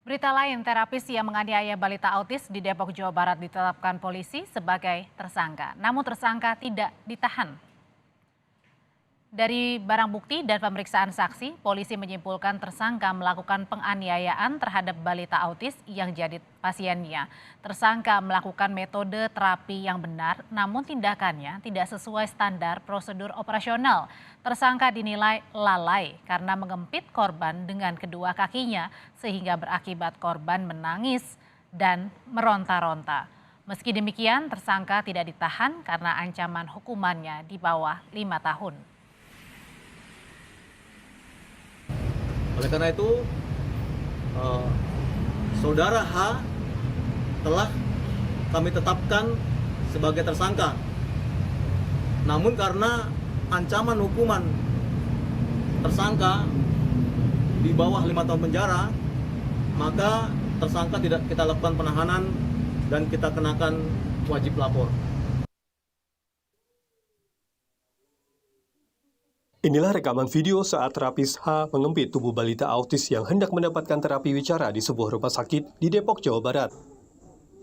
Berita lain, terapis yang menganiaya balita autis di Depok, Jawa Barat ditetapkan polisi sebagai tersangka. Namun tersangka tidak ditahan. Dari barang bukti dan pemeriksaan saksi, polisi menyimpulkan tersangka melakukan penganiayaan terhadap balita autis yang jadi pasiennya. Tersangka melakukan metode terapi yang benar, namun tindakannya tidak sesuai standar prosedur operasional. Tersangka dinilai lalai karena mengempit korban dengan kedua kakinya, sehingga berakibat korban menangis dan meronta-ronta. Meski demikian, tersangka tidak ditahan karena ancaman hukumannya di bawah 5 tahun. Oleh karena itu, Saudara H telah kami tetapkan sebagai tersangka. Namun karena ancaman hukuman tersangka di bawah 5 tahun penjara, maka tersangka tidak kita lakukan penahanan dan kita kenakan wajib lapor. Inilah rekaman video saat terapis H mengempit tubuh balita autis yang hendak mendapatkan terapi wicara di sebuah rumah sakit di Depok, Jawa Barat.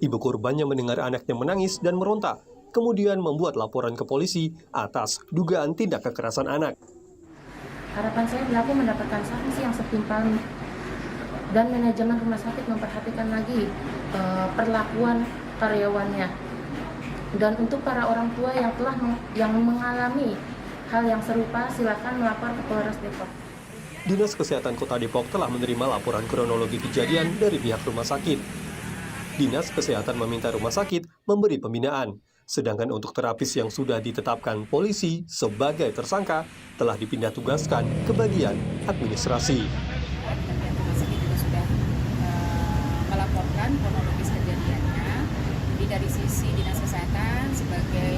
Ibu korbannya mendengar anaknya menangis dan meronta, kemudian membuat laporan ke polisi atas dugaan tindak kekerasan anak. Harapan saya pelaku mendapatkan sanksi yang setimpal dan manajemen rumah sakit memperhatikan lagi perlakuan karyawannya. Dan untuk para orang tua yang mengalami hal yang serupa, silakan melapor ke Polres Depok. Dinas Kesehatan Kota Depok telah menerima laporan kronologi kejadian dari pihak rumah sakit. Dinas Kesehatan meminta rumah sakit memberi pembinaan, sedangkan untuk terapis yang sudah ditetapkan polisi sebagai tersangka telah dipindah tugaskan ke bagian administrasi. Rumah sakit juga sudah melaporkan kronologis kejadiannya. Jadi dari sisi Dinas Kesehatan sebagai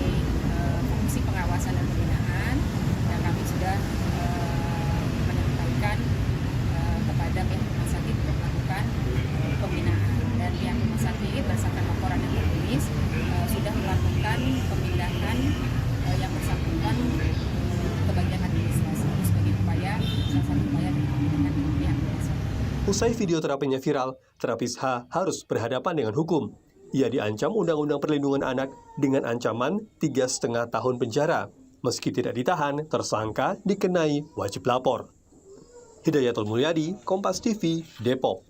fungsi pengawasan dan pembinaan, dan kami sudah menyampaikan kepada pihak rumah sakit untuk melakukan pembinaan. Dan pihak rumah sakit berdasarkan laporan yang tertulis sudah melakukan pemindahan yang bersangkutan ke bagian administrasi sebagai upaya, salah satu upaya dengan pihak rumah sakit. Usai video terapinya viral, terapis H harus berhadapan dengan hukum. Ia diancam Undang-Undang Perlindungan Anak dengan ancaman 3,5 tahun penjara. Meski tidak ditahan, tersangka dikenai wajib lapor. Hidayatul Mulyadi, Kompas TV, Depok.